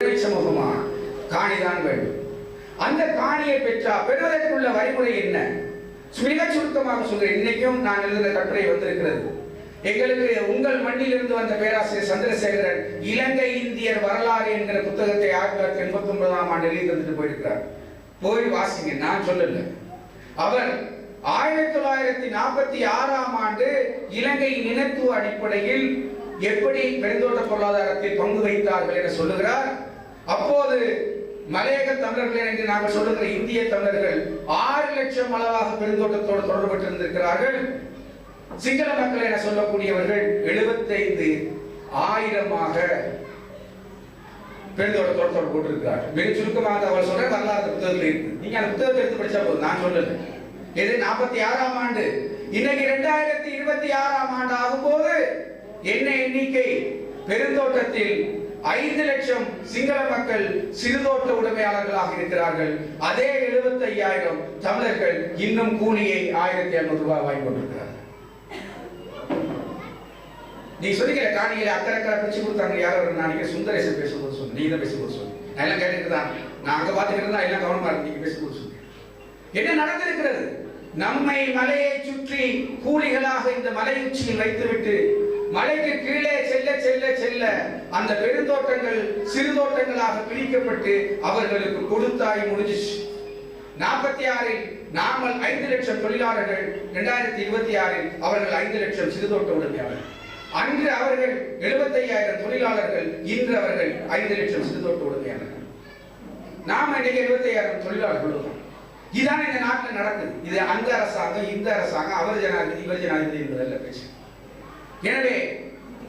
சமூகமா காணிதான் வேண்டும். அந்த காணியை பெறுவதற்குள்ள வழிமுறை என்ன? மிக சுருக்கமாக சொல்கிறேன். இன்னைக்கும் நான் எழுதின கட்டுரை வந்திருக்கிறது. எங்களுக்கு உங்கள் மண்ணிலிருந்து வந்த பேராசிரியர் சந்திரசேகரன் இலங்கை இந்தியர் வரலாறு என்கிற புத்தகத்தை 1989ஆம் ஆண்டு எழுதி தந்துட்டு போயிருக்கிறார். போய் வாசிங்க, நான் சொல்லல. அவர் 1946ஆம் ஆண்டு இலங்கையின் இனத்துவ அடிப்படையில் எப்படி பெருந்தோட்ட பொருளாதாரத்தில் பங்கு வைத்தார்கள் என சொல்லுகிறார். அப்போது மலையக தமிழர்கள் என்று நாங்கள் சொல்லுகிற இந்திய தமிழர்கள் 6 லட்சம் அளவாக பெருந்தோட்டத்தோடு தொடர்பட்டிருந்திருக்கிறார்கள். சிங்கள மக்கள் என சொல்லக்கூடியவர்கள் 75,000 பெருந்தோட்டத்தோடு தொடர்பு கொண்டிருக்கிறார்கள். மிக சுருக்கமாக அவர் சொல்ற வரலாறு புத்தகத்தில் இருக்கு. நீங்க அந்த புத்தகத்தை எடுத்து படிச்சா போதும், நான் சொல்லல. இது 46ஆம் ஆண்டு. இன்னைக்கு 2026ஆம் ஆண்டு ஆகும்போது என்ன எண்ணிக்கை? பெருந்தோட்டத்தில் 5 லட்சம் சிங்கள மக்கள் சிறுதோட்ட உடைமையாளர்களாக இருக்கிறார்கள். அதே 75,000 தமிழர்கள் இன்னும் கூலியை 1,200 ரூபாய் வாங்கி கொண்டிருக்கிறார்கள். நீ சொல்லிக்கிற காணியில அக்கறை பிரிச்சு கொடுத்தாங்க. யாரோ நாளைக்கு சுந்தரேசன் பேசும்போது சொல்லு, நீ தான் பேசும்போது சொல்லு. நான் எல்லாம் கேட்டுட்டு தான், நான் அங்க பாத்துக்கிட்டு இருந்தா எல்லாம் கவனமா இருக்கு. நீங்க பேசும்போது சொல்லு என்ன நடந்திருக்கிறது. நம்மை மலையை சுற்றி கூலிகளாக இந்த மலை உச்சியில் வைத்துவிட்டு மலைக்கு கீழே செல்ல செல்ல செல்ல அந்த பெருந்தோட்டங்கள் சிறுதோட்டங்களாக பிரிக்கப்பட்டு அவர்களுக்கு கொடுத்தாய் முடிஞ்சிச்சு. 46இல் நாமல் 5 லட்சம் தொழிலாளர்கள், 2026இல் அவர்கள் 5 லட்சம் சிறுதோட்ட உடைமையாளர்கள். அன்று அவர்கள் 75,000 தொழிலாளர்கள், இன்று அவர்கள் 5 லட்சம் சிறுதோட்ட உடைமையாளர்கள். நாம இன்னைக்கு 75,000 தொழிலாளர்கள். இதுதான் இந்த நாட்டில் நடக்குது. இது அந்த அரசாங்கம் இந்த அரசாங்கம், அவர் ஜனாதிபதி இவர் ஜனாதிபதி என்பதல்ல பேச்சு. எனவே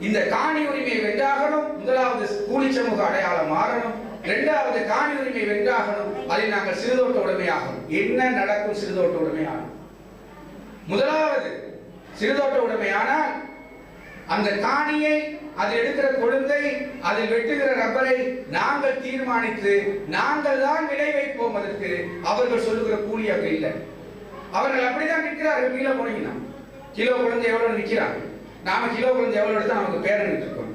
இந்த காணி உரிமை வென்றாகணும். முதலாவது கூலி சமூக அடையாளம் மாறணும். இரண்டாவது காணி உரிமை வென்றாகணும். அதில் நாங்கள் சிறுதோட்ட உடைமையாகணும். என்ன நடக்கும்? சிறுதோட்ட உடைமையாகணும். முதலாவது சிறுதோட்ட உடைமையானால் அந்த காணியை, அதில் எடுக்கிற கொழுந்தை, அதில் வெட்டுகிற ரப்பரை நாங்கள் தீர்மானித்து நாங்கள் தான் விலை வைப்போம். அதற்கு அவர்கள் சொல்லுகிற கூலி அப்படி இல்லை. அவர்கள் அப்படிதான் நிற்கிறார்கள். கிலோ போனீங்கன்னா கிலோ கொழுந்தை எவ்வளவு நிற்கிறாங்க. நாம கிலோ கொழுந்தை எவ்வளவு எடுத்தா நமக்கு பேரம் இருக்கணும்.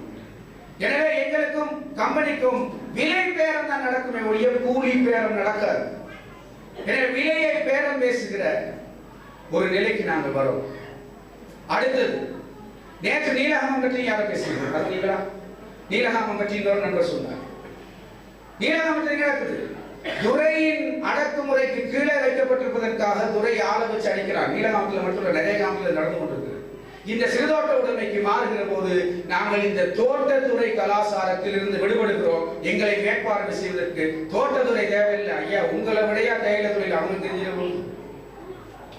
எனவே எங்களுக்கும் கம்பெனிக்கும் விலை பேரம் தான் நடக்குமே ஒழிய கூலி பேரம் நடக்காது. எனவே விலையை பேரம் பேசுகிற ஒரு நிலைக்கு நாங்கள் வரோம். அடுத்தது, நேற்று நீலகாமம் பற்றி யாரை பேசுகிறீங்க? பார்த்தீங்களா? நீலகாமம் பற்றி இன்னொரு நண்பர் சொன்னார். நீலகாமத்தில் நடக்குது. துறையின் அடக்குமுறைக்கு கீழே வைக்கப்பட்டிருப்பதற்காக துறை ஆள வச்சு அடிக்கிறார். நீலகாமத்தில் மட்டும் நிறைய காமத்தில் நடந்து கொண்டிருக்கிறது. இந்த சிறுதோட்ட உடைமைக்கு மாறுகிற போது நாங்கள் இந்த தோட்டத்துறை கலாச்சாரத்தில் இருந்து விடுபடுகிறோம். எங்களை மேற்பார்வை செய்வதற்கு தோட்டத்துறை தேவையில்லை. ஐயா, உங்களை விடையா தைல தொழில் அவங்க தெரிஞ்சிருக்கும்.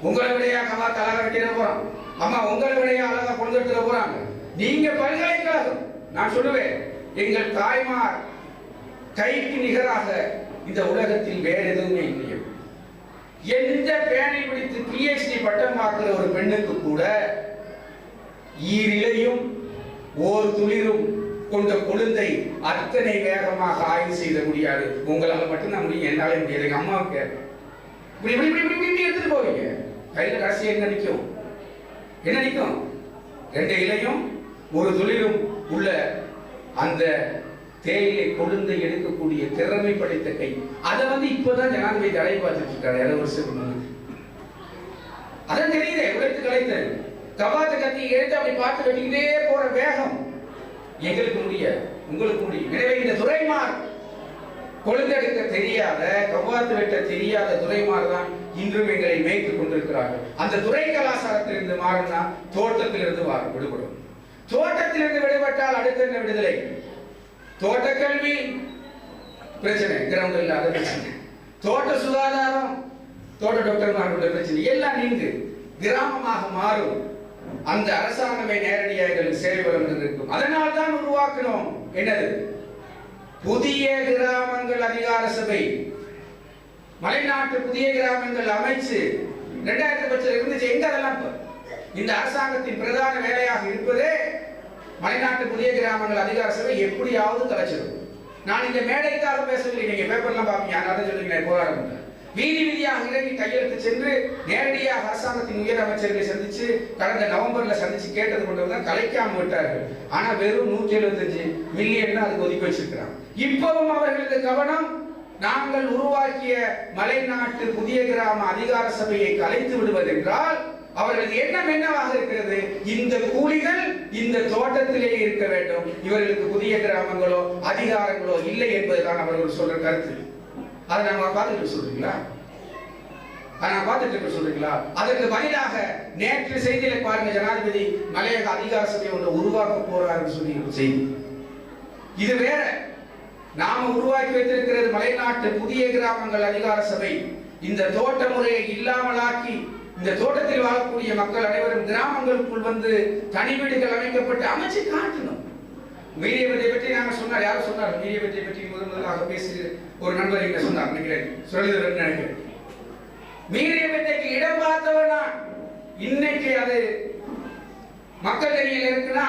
உங்களை விடையா கவா தலக வெட்டிட போறோம். அம்மா உங்களை விடையா அழகா கொண்டு எடுத்துட போறாங்க. நீங்க பல்கலைக்கழகம். நான் சொல்லுவேன், எங்கள் தாய்மார் கைக்கு நிகராக இந்த உலகத்தில் வேற எதுவுமே இல்லை. எந்த பேனை பிடித்து PhD பட்டம் பார்க்கிற ஒரு பெண்ணுக்கு கூட ஈரிலையும் ஓர் துளிரும் கொண்ட கொழுந்தை அத்தனை வேகமாக ஆய்வு செய்த முடியாது. உங்களால் மட்டும்தான் முடியும், என்னாலே முடியாது. எங்க அம்மாவுக்கு இப்படி இப்படி இப்படி இப்படி எடுத்துட்டு போவீங்க. கையில கடைசி என்ன நிற்கும்? என்ன நிற்கும்? 2 இலையும் ஒரு துளிரும் உள்ள அந்த தேயிலை கொழுந்தை எடுக்கக்கூடிய திறமை படைத்த கை. அதை இப்பதான் ஜனாதிபதி தடை பார்த்துட்டு இருக்காரு 7 வருஷத்துக்கு முன்னாடி. அதான் தெரியுதே, உழைத்து கலைத்தேன். கபாத்த கத்தி எடுத்து அப்படி பார்த்து வெட்டிக்கிட்டே போற வேகம் எங்களுக்கு முடியாது, உங்களுக்கு முடியும். எனவே இந்த துறைமார் கொழுந்தெடுக்க தெரியாத, கபாத்து வெட்ட தெரியாத துறைமார் தான் இன்றும் எங்களை மேய்த்துக் கொண்டிருக்கிறார்கள். அந்த துறை கலாச்சாரத்திலிருந்து மாறினா தோட்டத்திலிருந்து விடுபடும். தோட்டத்திலிருந்து விடுபட்டால் அடுத்த என்ன விடுதலை? தோட்டக்கல்வி பிரச்சனை, கிரவுண்ட் இல்லாத பிரச்சனை. தோட்ட சுகாதாரம், தோட்ட டாக்டர்மார்களுடைய பிரச்சனை எல்லாம் நீங்கு கிராமமாக மாறும். அந்த அரசாங்கமே நேரடியாக எங்களுக்கு சேவை வழங்குவதற்கும் அதனால் தான் உருவாக்கினோம். என்னது? புதிய கிராமங்கள் அதிகார சபை. மலைநாட்டு புதிய கிராமங்கள் அமைச்சு 2010 இருந்துச்சு. எங்க அதெல்லாம் இந்த அரசாங்கத்தின் பிரதான வேலையாக இருப்பதே மலைநாட்டு புதிய கிராமங்கள் அதிகார சபை எப்படியாவது கலைச்சிடும். நான் இந்த மேடைக்காக பேசவில்லை. நீங்க பேப்பர்லாம் பார்ப்பீங்க, அதை சொல்லுங்க. போராட்டம் வீதி வீதியாக இறங்கி கையெழுத்து சென்று நேரடியாக அரசாங்கத்தின் உயர் அமைச்சர்களை சந்திச்சு கடந்த நவம்பர்ல சந்திச்சு கேட்டது கொண்டு கலைக்காம விட்டார்கள். ஆனா வெறும் 175 மில்லியன் அதுக்கு ஒதுக்கி வச்சிருக்கிறாங்க. இப்பவும் அவர்களது கவனம் நாங்கள் உருவாக்கிய மலைநாட்டு புதிய கிராம அதிகார சபையை கலைத்து விடுவதென்றால் அவர்களது எண்ணம் என்னவாக இருக்கிறது? இந்த கூலிகள் இந்த தோட்டத்திலே இருக்க வேண்டும், இவர்களுக்கு புதிய கிராமங்களோ அதிகாரங்களோ இல்லை என்பதுதான் அவர்கள் சொல்ற கருத்து. அதை நாம பார்த்துட்டு சொல்றீங்களா? சொல்றீங்களா? அதற்கு பதிலாக நேற்று செய்தியில பாருங்க, ஜனாதிபதி மலையக அதிகார சபை ஒன்று உருவாக்க போறாருன்னு சொல்லி ஒரு செய்தி. இது வேற. நாம உருவாக்கி வைத்திருக்கிறது மலைநாட்டு புதிய கிராமங்கள் அதிகார சபை. இந்த தோட்ட முறையை இல்லாமலாக்கி இந்த தோட்டத்தில் வாழக்கூடிய மக்கள் அனைவரும் கிராமங்களுக்குள் வந்து தனி வீடுகள் அமைக்கப்பட்டு அமைச்சு காட்டணும். மீறியவற்றை பற்றி நாங்க சொன்னார். யாரும் சொன்னார்? மீறியவற்றை பற்றி முதலாக பேசி ஒரு நண்பர் இங்க சொன்னார், நினைக்கிறேன் சொல்லுகிறேன் நினைக்கிறேன். மீறியவற்றைக்கு இடம் பார்த்தவனா இன்னைக்கு அது மக்கள் தனியில் இருக்குன்னா